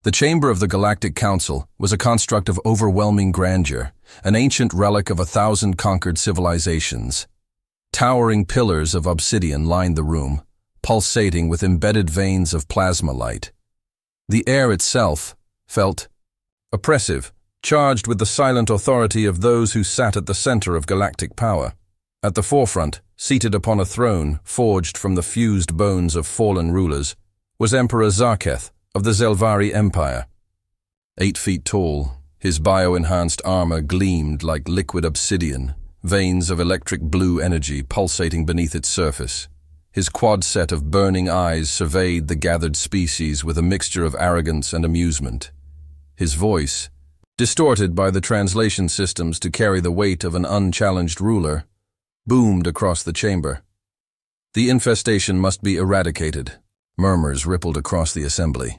The chamber of the Galactic Council was a construct of overwhelming grandeur, an ancient relic of 1,000 conquered civilizations. Towering pillars of obsidian lined the room, pulsating with embedded veins of plasma light. The air itself felt oppressive, charged with the silent authority of those who sat at the center of galactic power. At the forefront, seated upon a throne forged from the fused bones of fallen rulers, was Emperor Zarketh of the Zelvari Empire. 8 feet tall, his bio-enhanced armor gleamed like liquid obsidian, veins of electric blue energy pulsating beneath its surface. His quad set of burning eyes surveyed the gathered species with a mixture of arrogance and amusement. His voice, distorted by the translation systems to carry the weight of an unchallenged ruler, boomed across the chamber. The infestation must be eradicated. Murmurs rippled across the assembly.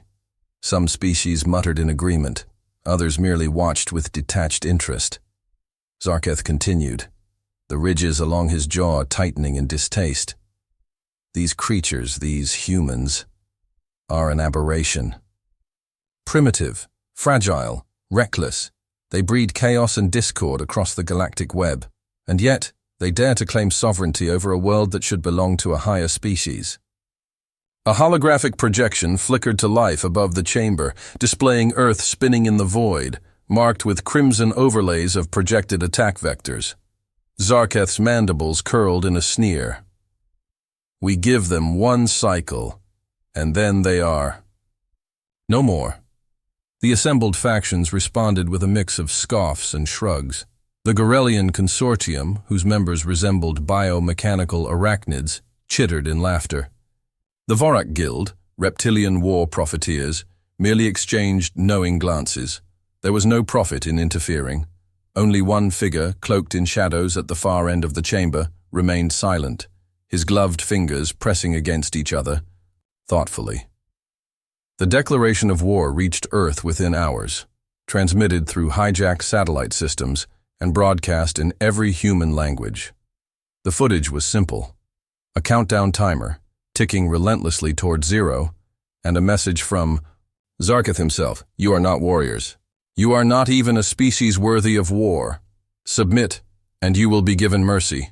Some species muttered in agreement, others merely watched with detached interest. Zarketh continued, the ridges along his jaw tightening in distaste. These creatures, these humans, are an aberration. Primitive, fragile, reckless, they breed chaos and discord across the galactic web, and yet they dare to claim sovereignty over a world that should belong to a higher species. A holographic projection flickered to life above the chamber, displaying Earth spinning in the void, marked with crimson overlays of projected attack vectors. Zarketh's mandibles curled in a sneer. We give them one cycle, and then they are no more. The assembled factions responded with a mix of scoffs and shrugs. The Guerrillian consortium, whose members resembled biomechanical arachnids, chittered in laughter. The Vorak Guild, reptilian war profiteers, merely exchanged knowing glances. There was no profit in interfering. Only one figure, cloaked in shadows at the far end of the chamber, remained silent, his gloved fingers pressing against each other, thoughtfully. The declaration of war reached Earth within hours, transmitted through hijacked satellite systems and broadcast in every human language. The footage was simple. A countdown timer, ticking relentlessly toward 0, and a message from Zarketh himself. You are not warriors. You are not even a species worthy of war. Submit, and you will be given mercy.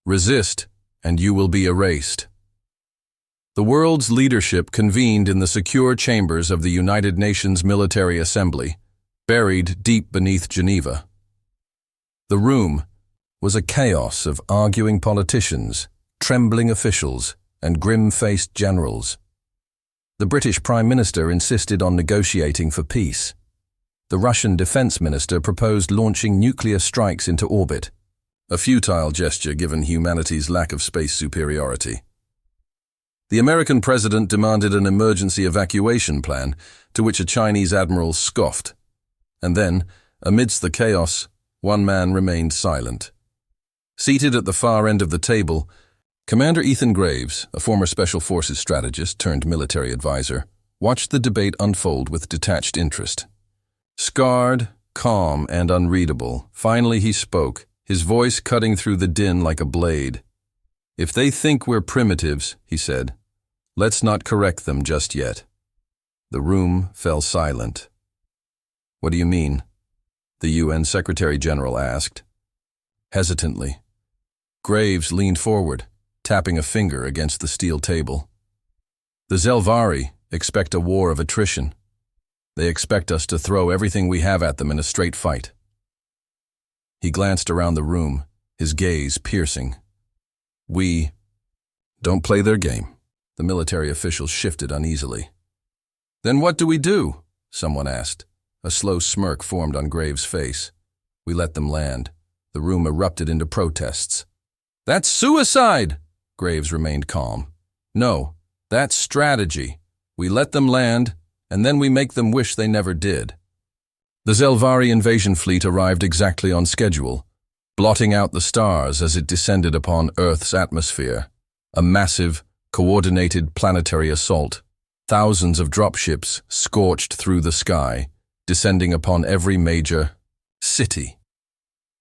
Resist, and you will be erased. The world's leadership convened in the secure chambers of the United Nations Military Assembly, buried deep beneath Geneva. The room was a chaos of arguing politicians, trembling officials, and grim-faced generals. The British Prime Minister insisted on negotiating for peace. The Russian Defense Minister proposed launching nuclear strikes into orbit, a futile gesture given humanity's lack of space superiority. The American president demanded an emergency evacuation plan, to which a Chinese admiral scoffed. And then, amidst the chaos, one man remained silent. Seated at the far end of the table, Commander Ethan Graves, a former Special Forces strategist turned military advisor, watched the debate unfold with detached interest. Scarred, calm, and unreadable, finally he spoke, his voice cutting through the din like a blade. If they think we're primitives, he said, let's not correct them just yet. The room fell silent. What do you mean? The UN Secretary General asked. Hesitantly. Graves leaned forward, tapping a finger against the steel table. The Zelvari expect a war of attrition. They expect us to throw everything we have at them in a straight fight. He glanced around the room, his gaze piercing. We don't play their game. The military official shifted uneasily. Then what do we do? Someone asked. A slow smirk formed on Graves' face. We let them land. The room erupted into protests. That's suicide! Graves remained calm. No, that's strategy. We let them land, and then we make them wish they never did. The Zelvari invasion fleet arrived exactly on schedule, blotting out the stars as it descended upon Earth's atmosphere. A massive, coordinated planetary assault. Thousands of dropships scorched through the sky, descending upon every major city.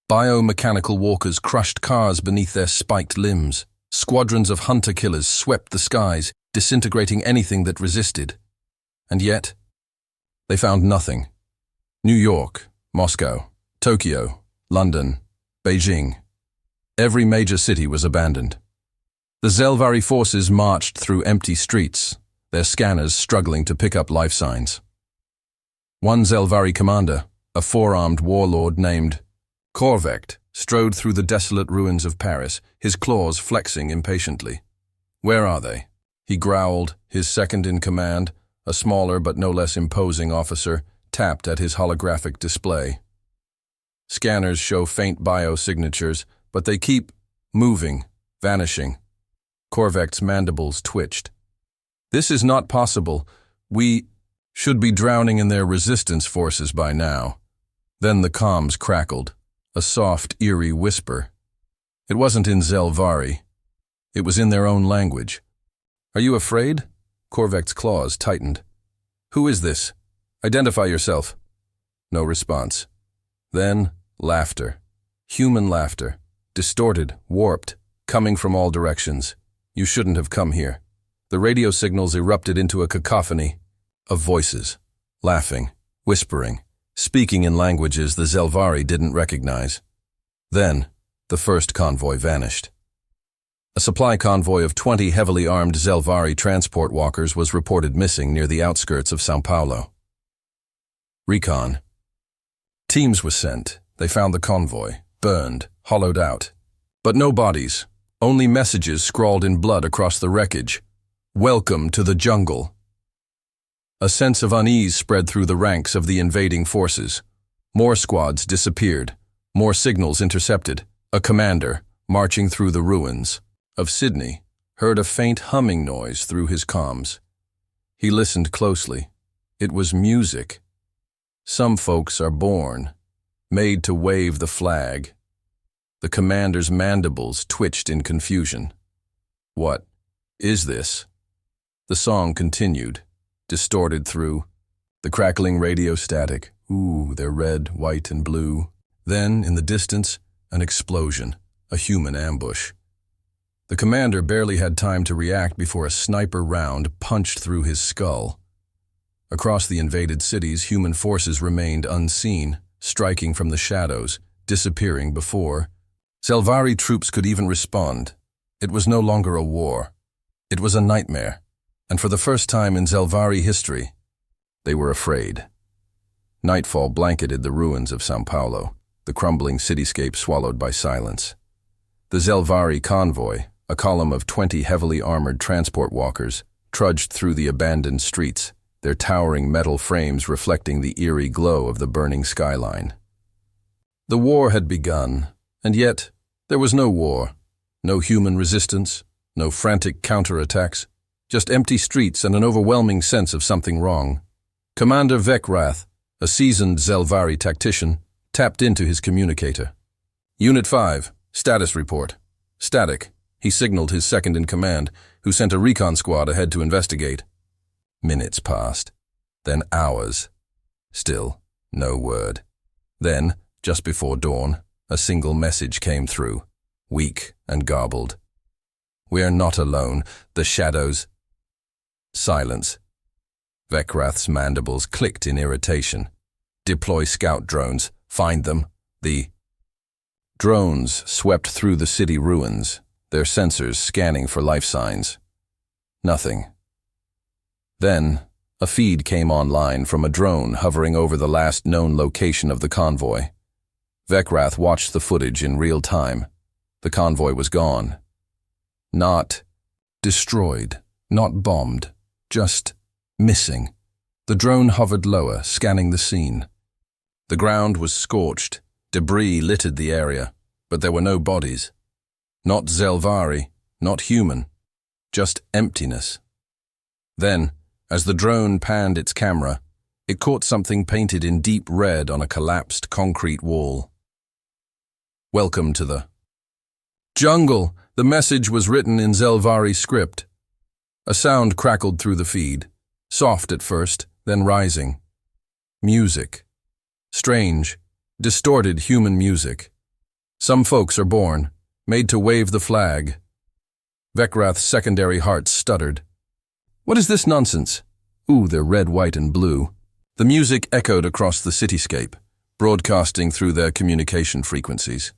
Biomechanical walkers crushed cars beneath their spiked limbs. Squadrons of hunter-killers swept the skies, disintegrating anything that resisted. And yet, They found nothing. New York, Moscow, Tokyo, London, Beijing. Every major city was abandoned. The Zelvari forces marched through empty streets, their scanners struggling to pick up life signs. One Zelvari commander, a four-armed warlord named Korvekt, strode through the desolate ruins of Paris, his claws flexing impatiently. "Where are they?" he growled. His second-in-command, a smaller but no less imposing officer, tapped at his holographic display. "Scanners show faint biosignatures, but they keep moving, vanishing." Korvekt's mandibles twitched. "This is not possible. We should be drowning in their resistance forces by now." Then the comms crackled, a soft, eerie whisper. It wasn't in Zelvari. It was in their own language. "Are you afraid?" Korvekt's claws tightened. "Who is this? Identify yourself." No response. Then, laughter. Human laughter. Distorted, warped, coming from all directions. "You shouldn't have come here." The radio signals erupted into a cacophony of voices, laughing, whispering, speaking in languages the Zelvari didn't recognize. Then, the first convoy vanished. A supply convoy of 20 heavily armed Zelvari transport walkers was reported missing near the outskirts of São Paulo. Recon. Teams were sent. They found the convoy, burned, hollowed out. But no bodies, only messages scrawled in blood across the wreckage. "Welcome to the jungle." A sense of unease spread through the ranks of the invading forces. More squads disappeared, more signals intercepted. A commander, marching through the ruins of Sydney, heard a faint humming noise through his comms. He listened closely. It was music. Some folks are born, made to wave the flag. The commander's mandibles twitched in confusion. "What is this?" The song continued, distorted through the crackling radio static. "Ooh, they're red, white, and blue." Then, in the distance, an explosion, a human ambush. The commander barely had time to react before a sniper round punched through his skull. Across the invaded cities, human forces remained unseen, striking from the shadows, disappearing before Zelvari troops could even respond. It was no longer a war. It was a nightmare, and for the first time in Zelvari history, they were afraid. Nightfall blanketed the ruins of São Paulo, the crumbling cityscape swallowed by silence. The Zelvari convoy, a column of 20 heavily armored transport walkers, trudged through the abandoned streets, their towering metal frames reflecting the eerie glow of the burning skyline. The war had begun, and yet there was no war, no human resistance, no frantic counterattacks, just empty streets and an overwhelming sense of something wrong. Commander Vekrath, a seasoned Zelvari tactician, tapped into his communicator. "Unit 5, status report." "Static," he signaled his second-in-command, who sent a recon squad ahead to investigate. Minutes passed, then hours. Still, no word. Then, just before dawn, a single message came through, weak and garbled. "We're not alone. The shadows." Silence. Vekrath's mandibles clicked in irritation. "Deploy scout drones. Find them." The drones swept through the city ruins, their sensors scanning for life signs. Nothing. Then, a feed came online from a drone hovering over the last known location of the convoy. Vekrath watched the footage in real time. The convoy was gone. Not destroyed, not bombed, just missing. The drone hovered lower, scanning the scene. The ground was scorched, debris littered the area, but there were no bodies. Not Zelvari, not human, just emptiness. Then, as the drone panned its camera, it caught something painted in deep red on a collapsed concrete wall. "Welcome to the jungle." The message was written in Zelvari script. A sound crackled through the feed, soft at first, then rising. Music. Strange, distorted human music. Some folks are born, made to wave the flag. Vekrath's secondary heart stuttered. "What is this nonsense?" "Ooh, they're red, white, and blue." The music echoed across the cityscape, broadcasting through their communication frequencies.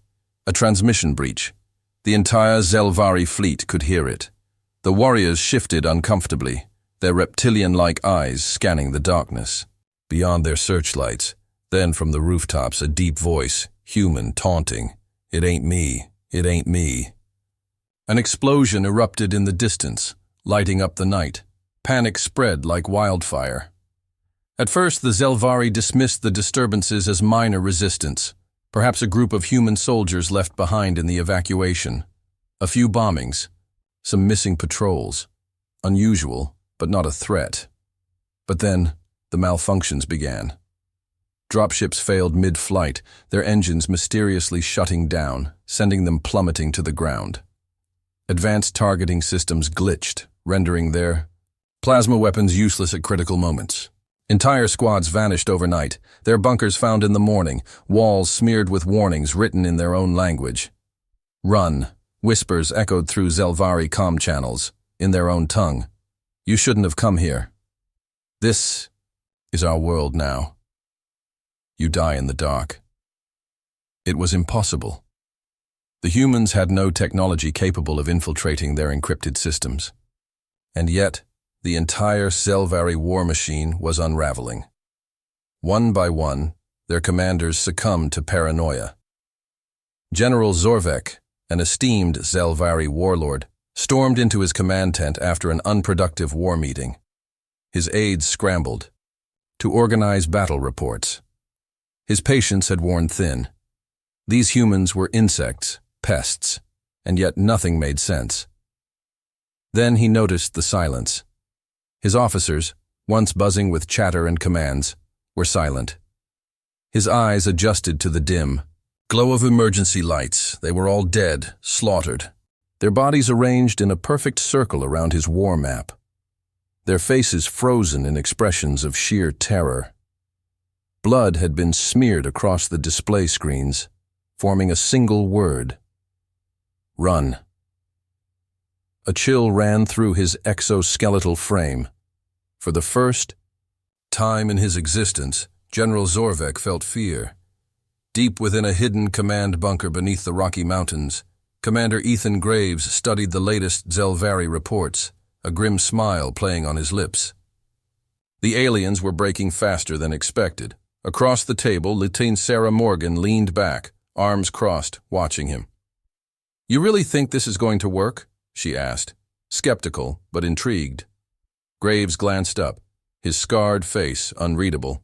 A transmission breach. The entire Zelvari fleet could hear it. The warriors shifted uncomfortably, their reptilian-like eyes scanning the darkness. Beyond their searchlights, then from the rooftops, a deep voice, human, taunting. "It ain't me. It ain't me." An explosion erupted in the distance, lighting up the night. Panic spread like wildfire. At first, the Zelvari dismissed the disturbances as minor resistance, perhaps a group of human soldiers left behind in the evacuation. A few bombings, some missing patrols. Unusual, but not a threat. But then, the malfunctions began. Dropships failed mid-flight, their engines mysteriously shutting down, sending them plummeting to the ground. Advanced targeting systems glitched, rendering their plasma weapons useless at critical moments. Entire squads vanished overnight, their bunkers found in the morning, walls smeared with warnings written in their own language. "Run," whispers echoed through Zelvari comm channels, in their own tongue. "You shouldn't have come here. This is our world now. You die in the dark." It was impossible. The humans had no technology capable of infiltrating their encrypted systems. And yet, the entire Zelvari war machine was unraveling. One by one, their commanders succumbed to paranoia. General Zorvek, an esteemed Zelvari warlord, stormed into his command tent after an unproductive war meeting. His aides scrambled to organize battle reports. His patience had worn thin. These humans were insects, pests, and yet nothing made sense. Then he noticed the silence. His officers, once buzzing with chatter and commands, were silent. His eyes adjusted to the dim glow of emergency lights. They were all dead, slaughtered, their bodies arranged in a perfect circle around his war map, their faces frozen in expressions of sheer terror. Blood had been smeared across the display screens, forming a single word: "Run." A chill ran through his exoskeletal frame. For the first time in his existence, General Zorvek felt fear. Deep within a hidden command bunker beneath the Rocky Mountains, Commander Ethan Graves studied the latest Zelvari reports, a grim smile playing on his lips. The aliens were breaking faster than expected. Across the table, Lieutenant Sarah Morgan leaned back, arms crossed, watching him. "You really think this is going to work?" she asked, skeptical but intrigued. Graves glanced up, his scarred face unreadable.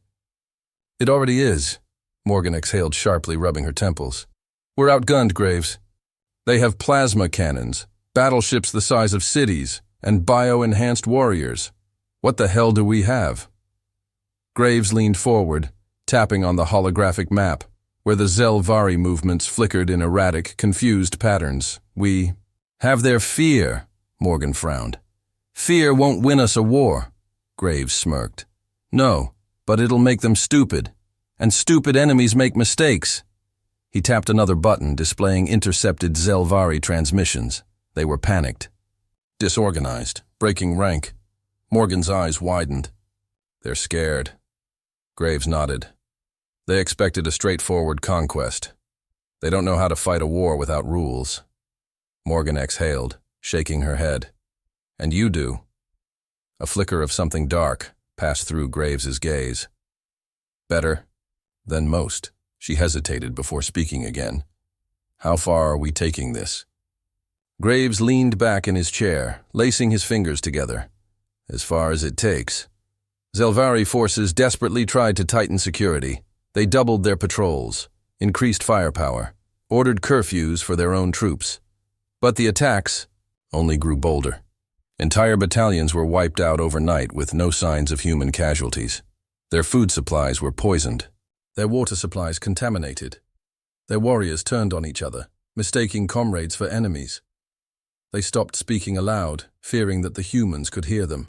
"It already is," Morgan exhaled sharply, rubbing her temples. "We're outgunned, Graves. They have plasma cannons, battleships the size of cities, and bio-enhanced warriors. What the hell do we have?" Graves leaned forward, tapping on the holographic map, where the Zelvari movements flickered in erratic, confused patterns. "We have their fear," Morgan frowned. "Fear won't win us a war," Graves smirked. "No, but it'll make them stupid. And stupid enemies make mistakes." He tapped another button, displaying intercepted Zelvari transmissions. They were panicked, disorganized, breaking rank. Morgan's eyes widened. "They're scared." Graves nodded. "They expected a straightforward conquest. They don't know how to fight a war without rules." Morgan exhaled, shaking her head. "And you do." A flicker of something dark passed through Graves's gaze. "Better than most." She hesitated before speaking again. "How far are we taking this?" Graves leaned back in his chair, lacing his fingers together. "As far as it takes." Zelvari forces desperately tried to tighten security. They doubled their patrols, increased firepower, ordered curfews for their own troops. But the attacks only grew bolder. Entire battalions were wiped out overnight with no signs of human casualties. Their food supplies were poisoned, their water supplies contaminated. Their warriors turned on each other, mistaking comrades for enemies. They stopped speaking aloud, fearing that the humans could hear them.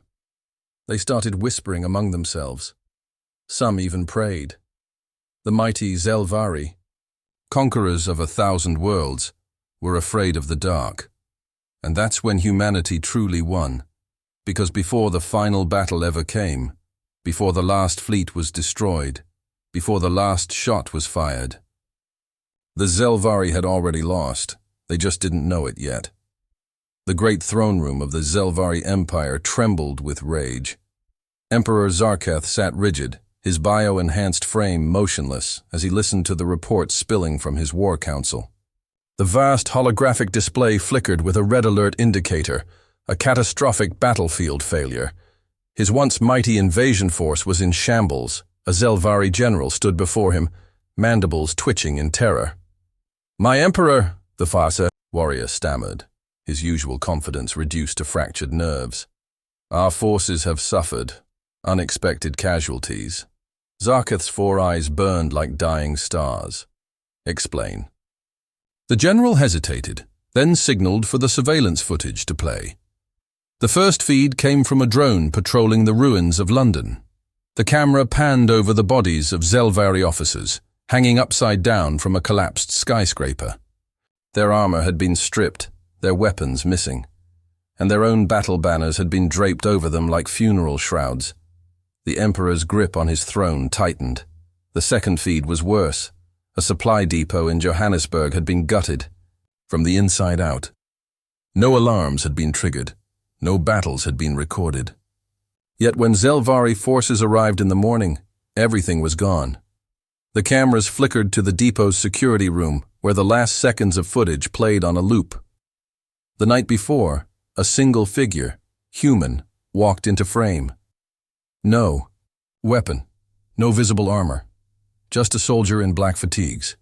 They started whispering among themselves. Some even prayed. The mighty Zelvari, conquerors of 1,000 worlds, were afraid of the dark. And that's when humanity truly won. Because before the final battle ever came, before the last fleet was destroyed, before the last shot was fired. The Zelvari had already lost. They just didn't know it yet. The great throne room of the Zelvari Empire trembled with rage. Emperor Zarketh sat rigid, his bio-enhanced frame motionless as he listened to the reports spilling from his war council. The vast holographic display flickered with a red alert indicator, a catastrophic battlefield failure. His once mighty invasion force was in shambles. A Zelvari general stood before him, mandibles twitching in terror. "My emperor," the Fasa warrior stammered, his usual confidence reduced to fractured nerves. "Our forces have suffered unexpected casualties." Zarketh's 4 eyes burned like dying stars. "Explain." The general hesitated, then signaled for the surveillance footage to play. The first feed came from a drone patrolling the ruins of London. The camera panned over the bodies of Zelvari officers, hanging upside down from a collapsed skyscraper. Their armor had been stripped, their weapons missing, and their own battle banners had been draped over them like funeral shrouds. The Emperor's grip on his throne tightened. The second feed was worse. A supply depot in Johannesburg had been gutted, from the inside out. No alarms had been triggered. No battles had been recorded. Yet when Zelvari forces arrived in the morning, everything was gone. The cameras flickered to the depot's security room, where the last seconds of footage played on a loop. The night before, a single figure, human, walked into frame. No weapon, no visible armor, just a soldier in black fatigues.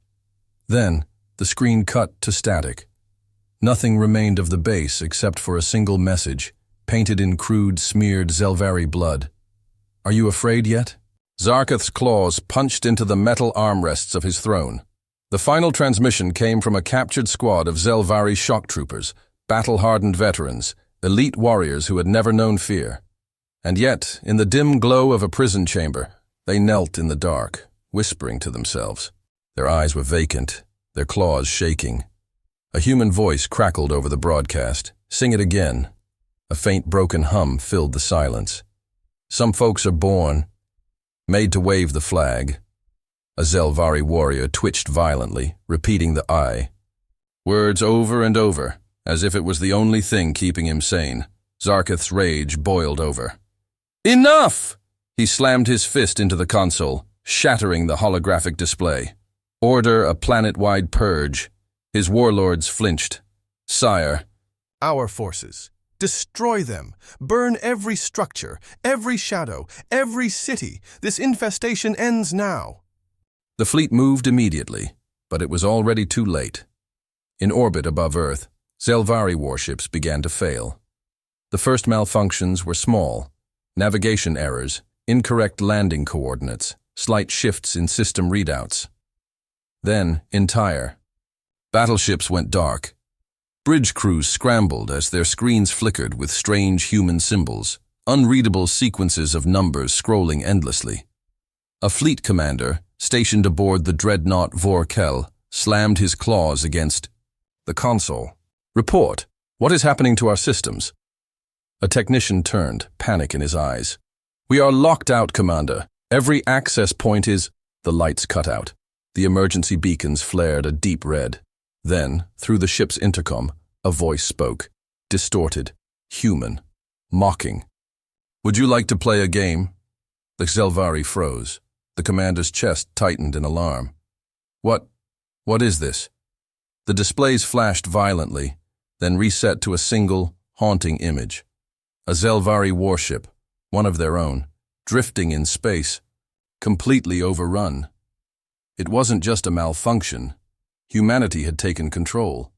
Then, the screen cut to static. Nothing remained of the base except for a single message, painted in crude, smeared Zelvari blood. "Are you afraid yet?" Zarketh's claws punched into the metal armrests of his throne. The final transmission came from a captured squad of Zelvari shock troopers, battle-hardened veterans, elite warriors who had never known fear. And yet, in the dim glow of a prison chamber, they knelt in the dark, whispering to themselves. Their eyes were vacant, their claws shaking. A human voice crackled over the broadcast. "Sing it again." A faint broken hum filled the silence. "Some folks are born, made to wave the flag." A Zelvari warrior twitched violently, repeating the "I." Words over and over, as if it was the only thing keeping him sane. Zarketh's rage boiled over. "Enough!" He slammed his fist into the console, shattering the holographic display. "Order a planet-wide purge." His warlords flinched. "Sire." "Our forces. Destroy them. Burn every structure, every shadow, every city. This infestation ends now." The fleet moved immediately, but it was already too late. In orbit above Earth, Zelvari warships began to fail. The first malfunctions were small. Navigation errors, incorrect landing coordinates, slight shifts in system readouts. Then, entire. Battleships went dark. Bridge crews scrambled as their screens flickered with strange human symbols, unreadable sequences of numbers scrolling endlessly. A fleet commander, stationed aboard the dreadnought Vorkel, slammed his claws against the console. "Report. What is happening to our systems?" A technician turned, panic in his eyes. "We are locked out, Commander. Every access point is—" The lights cut out. The emergency beacons flared a deep red. Then, through the ship's intercom, a voice spoke, distorted, human, mocking. "Would you like to play a game?" The Zelvari froze. The commander's chest tightened in alarm. What is this?" The displays flashed violently, then reset to a single, haunting image. A Zelvari warship, one of their own, drifting in space, completely overrun. It wasn't just a malfunction. Humanity had taken control.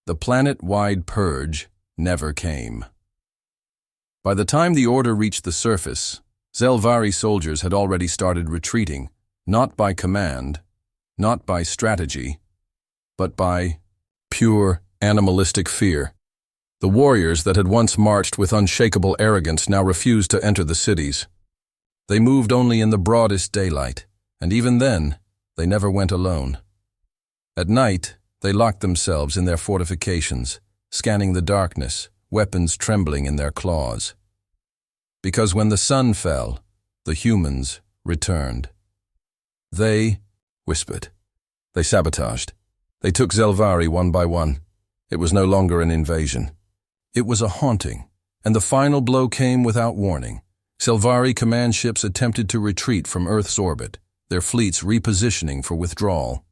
The planet-wide purge never came. By the time the order reached the surface, Zelvari soldiers had already started retreating, not by command, not by strategy, but by pure animalistic fear. The warriors that had once marched with unshakable arrogance now refused to enter the cities. They moved only in the broadest daylight, and even then, they never went alone. At night, they locked themselves in their fortifications, scanning the darkness, weapons trembling in their claws. Because when the sun fell, The humans returned. They whispered. They sabotaged. They took Zelvari one by one. It was no longer an invasion. It was a haunting, and the final blow came without warning. Zelvari command ships attempted to retreat from Earth's orbit, their fleets repositioning for withdrawal.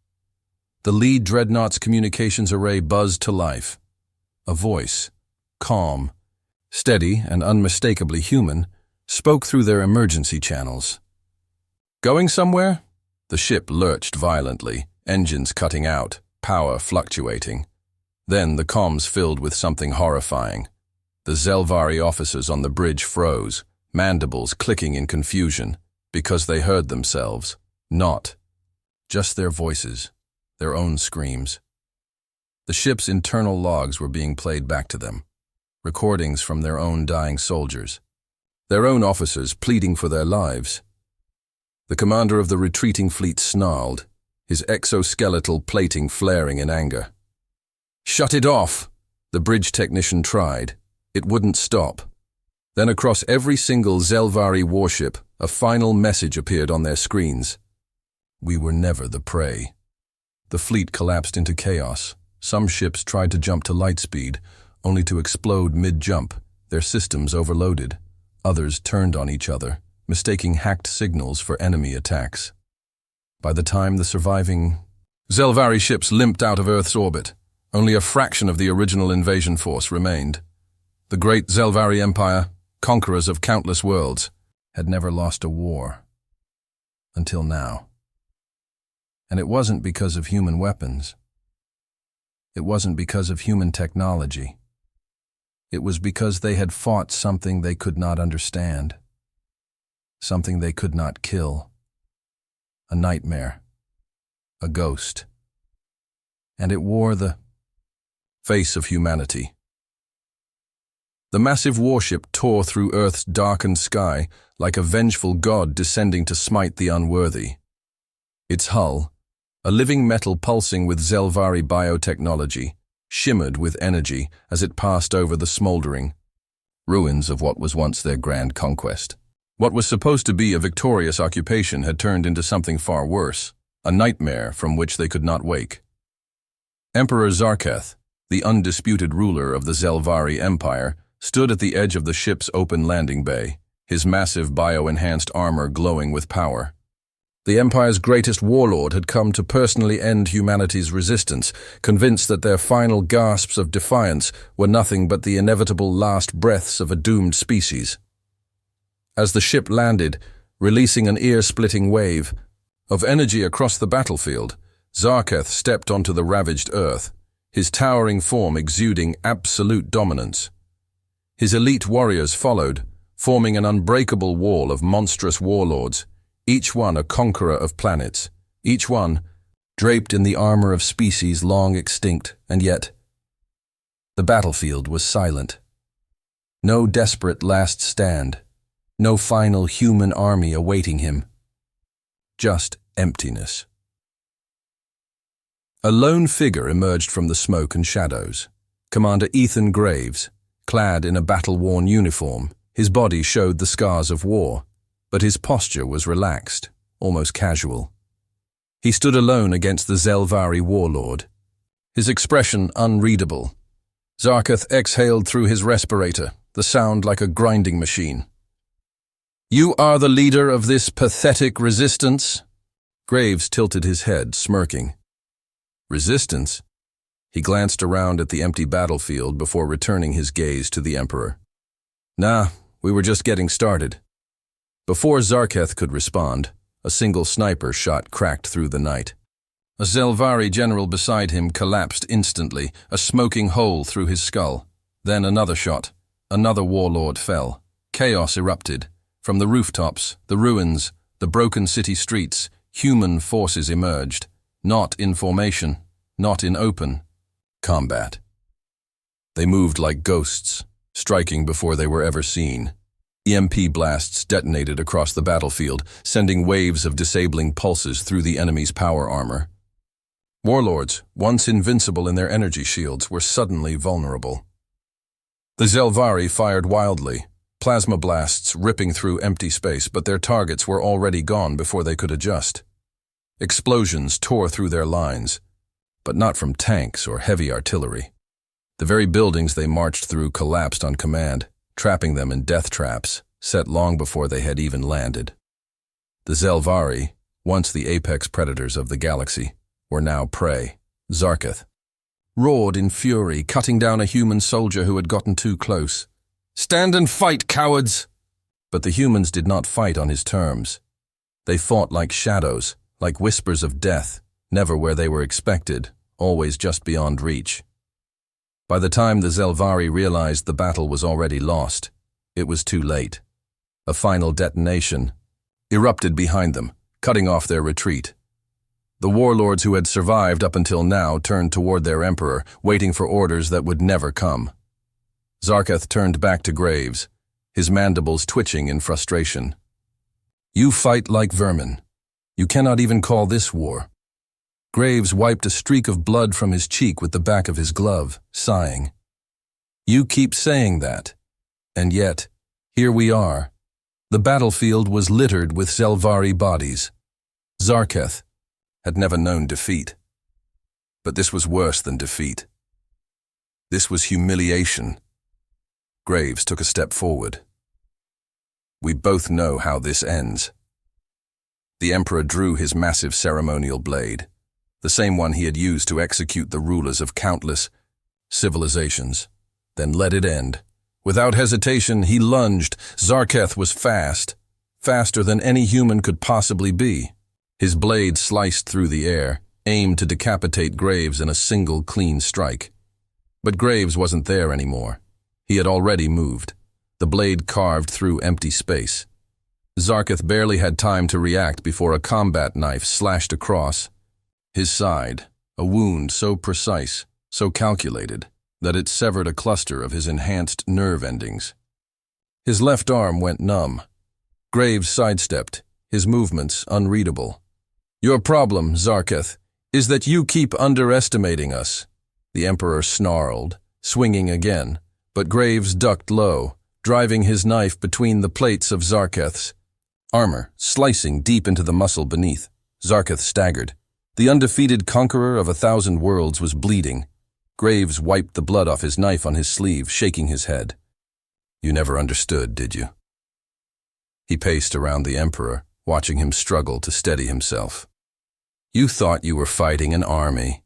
The lead dreadnought's communications array buzzed to life. A voice, calm, steady, and unmistakably human, spoke through their emergency channels. Going somewhere? The ship lurched violently, engines cutting out, power fluctuating. Then the comms filled with something horrifying. The Zelvari officers on the bridge froze, mandibles clicking in confusion, because they heard themselves, not just their voices, their own screams. The ship's internal logs were being played back to them, recordings from their own dying soldiers, their own officers pleading for their lives. The commander of the retreating fleet snarled, his exoskeletal plating flaring in anger. "Shut it off!" The bridge technician tried. It wouldn't stop. Then across every single Zelvari warship, a final message appeared on their screens. We were never the prey. The fleet collapsed into chaos. Some ships tried to jump to light speed, only to explode mid-jump, their systems overloaded. Others turned on each other, mistaking hacked signals for enemy attacks. By the time the surviving Zelvari ships limped out of Earth's orbit, only a fraction of the original invasion force remained. The great Zelvari Empire, conquerors of countless worlds, had never lost a war. Until now. And it wasn't because of human weapons. It wasn't because of human technology. It was because they had fought something they could not understand. Something they could not kill. A nightmare. A ghost. And it wore the face of humanity. The massive warship tore through Earth's darkened sky like a vengeful god descending to smite the unworthy. Its hull, a living metal pulsing with Zelvari biotechnology, shimmered with energy as it passed over the smoldering ruins of what was once their grand conquest. What was supposed to be a victorious occupation had turned into something far worse, a nightmare from which they could not wake. Emperor Zarketh, the undisputed ruler of the Zelvari Empire, stood at the edge of the ship's open landing bay, his massive bio-enhanced armor glowing with power. The Empire's greatest warlord had come to personally end humanity's resistance, convinced that their final gasps of defiance were nothing but the inevitable last breaths of a doomed species. As the ship landed, releasing an ear-splitting wave of energy across the battlefield, Zarketh stepped onto the ravaged Earth, his towering form exuding absolute dominance. His elite warriors followed, forming an unbreakable wall of monstrous warlords, each one a conqueror of planets, each one draped in the armor of species long extinct, and yet the battlefield was silent. No desperate last stand, no final human army awaiting him. Just emptiness. A lone figure emerged from the smoke and shadows. Commander Ethan Graves, clad in a battle-worn uniform, his body showed the scars of war, but his posture was relaxed, almost casual. He stood alone against the Zelvari warlord, his expression unreadable. Zarketh exhaled through his respirator, the sound like a grinding machine. "You are the leader of this pathetic resistance?" Graves tilted his head, smirking. "Resistance?" He glanced around at the empty battlefield before returning his gaze to the Emperor. "Nah, we were just getting started." Before Zarketh could respond, a single sniper shot cracked through the night. A Zelvari general beside him collapsed instantly, a smoking hole through his skull. Then another shot. Another warlord fell. Chaos erupted. From the rooftops, the ruins, the broken city streets, human forces emerged. Not in formation, not in open combat. They moved like ghosts, striking before they were ever seen. EMP blasts detonated across the battlefield, sending waves of disabling pulses through the enemy's power armor. Warlords, once invincible in their energy shields, were suddenly vulnerable. The Zelvari fired wildly, plasma blasts ripping through empty space, but their targets were already gone before they could adjust. Explosions tore through their lines, but not from tanks or heavy artillery. The very buildings they marched through collapsed on command, trapping them in death traps, set long before they had even landed. The Zelvari, once the apex predators of the galaxy, were now prey. Zarketh roared in fury, cutting down a human soldier who had gotten too close. "Stand and fight, cowards!" But the humans did not fight on his terms. They fought like shadows, like whispers of death, never where they were expected, always just beyond reach. By the time the Zelvari realized the battle was already lost, it was too late. A final detonation erupted behind them, cutting off their retreat. The warlords who had survived up until now turned toward their emperor, waiting for orders that would never come. Zarketh turned back to Graves, his mandibles twitching in frustration. "You fight like vermin. You cannot even call this war." Graves wiped a streak of blood from his cheek with the back of his glove, sighing. "You keep saying that. And yet, here we are." The battlefield was littered with Zelvari bodies. Zarketh had never known defeat. But this was worse than defeat. This was humiliation. Graves took a step forward. "We both know how this ends." The Emperor drew his massive ceremonial blade, the same one he had used to execute the rulers of countless civilizations, then let it end. Without hesitation, he lunged. Zarketh was fast, faster than any human could possibly be. His blade sliced through the air, aimed to decapitate Graves in a single clean strike. But Graves wasn't there anymore. He had already moved. The blade carved through empty space. Zarketh barely had time to react before a combat knife slashed across his side, a wound so precise, so calculated, that it severed a cluster of his enhanced nerve endings. His left arm went numb. Graves sidestepped, his movements unreadable. "Your problem, Zarketh, is that you keep underestimating us," the Emperor snarled, swinging again, but Graves ducked low, driving his knife between the plates of Zarketh's armor, slicing deep into the muscle beneath. Zarketh staggered. The undefeated conqueror of 1,000 worlds was bleeding. Graves wiped the blood off his knife on his sleeve, shaking his head. "You never understood, did you?" He paced around the Emperor, watching him struggle to steady himself. "You thought you were fighting an army."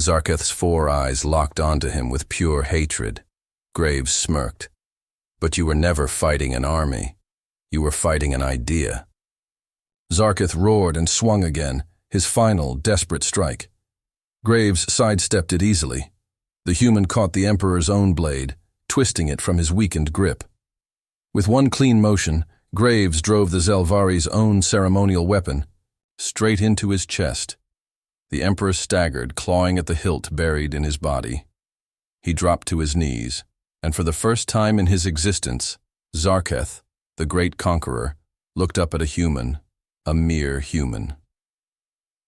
Zarketh's 4 eyes locked onto him with pure hatred. Graves smirked. "But you were never fighting an army. You were fighting an idea." Zarketh roared and swung again, his final, desperate strike. Graves sidestepped it easily. The human caught the Emperor's own blade, twisting it from his weakened grip. With one clean motion, Graves drove the Zelvari's own ceremonial weapon straight into his chest. The Emperor staggered, clawing at the hilt buried in his body. He dropped to his knees, and for the first time in his existence, Zarketh, the great conqueror, looked up at a human, a mere human.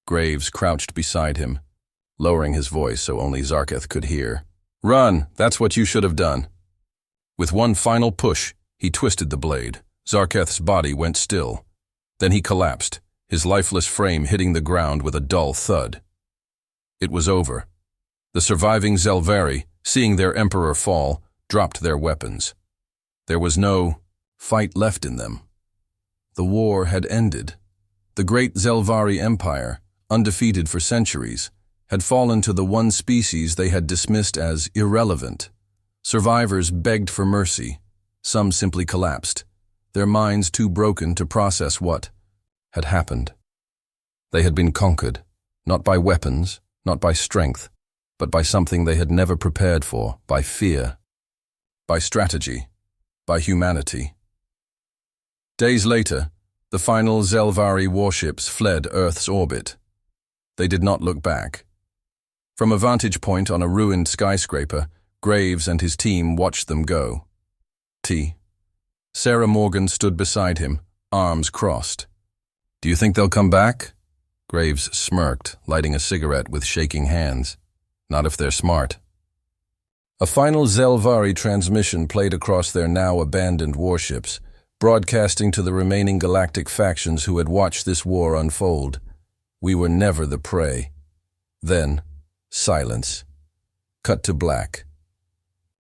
Graves crouched beside him, lowering his voice so only Zarketh could hear. "Run, that's what you should have done." With one final push, he twisted the blade. Zarketh's body went still. Then he collapsed, his lifeless frame hitting the ground with a dull thud. It was over. The surviving Zelvari, seeing their emperor fall, dropped their weapons. There was no fight left in them. The war had ended. The great Zelvari Empire, undefeated for centuries, had fallen to the one species they had dismissed as irrelevant. Survivors begged for mercy. Some simply collapsed, their minds too broken to process what had happened. They had been conquered, not by weapons, not by strength, but by something they had never prepared for, by fear, by strategy, by humanity. Days later, the final Zelvari warships fled Earth's orbit. They did not look back. From a vantage point on a ruined skyscraper, Graves and his team watched them go. Sarah Morgan stood beside him, arms crossed. "Do you think they'll come back?" Graves smirked, lighting a cigarette with shaking hands. "Not if they're smart." A final Zelvari transmission played across their now abandoned warships, broadcasting to the remaining galactic factions who had watched this war unfold. We were never the prey. Then, silence. Cut to black.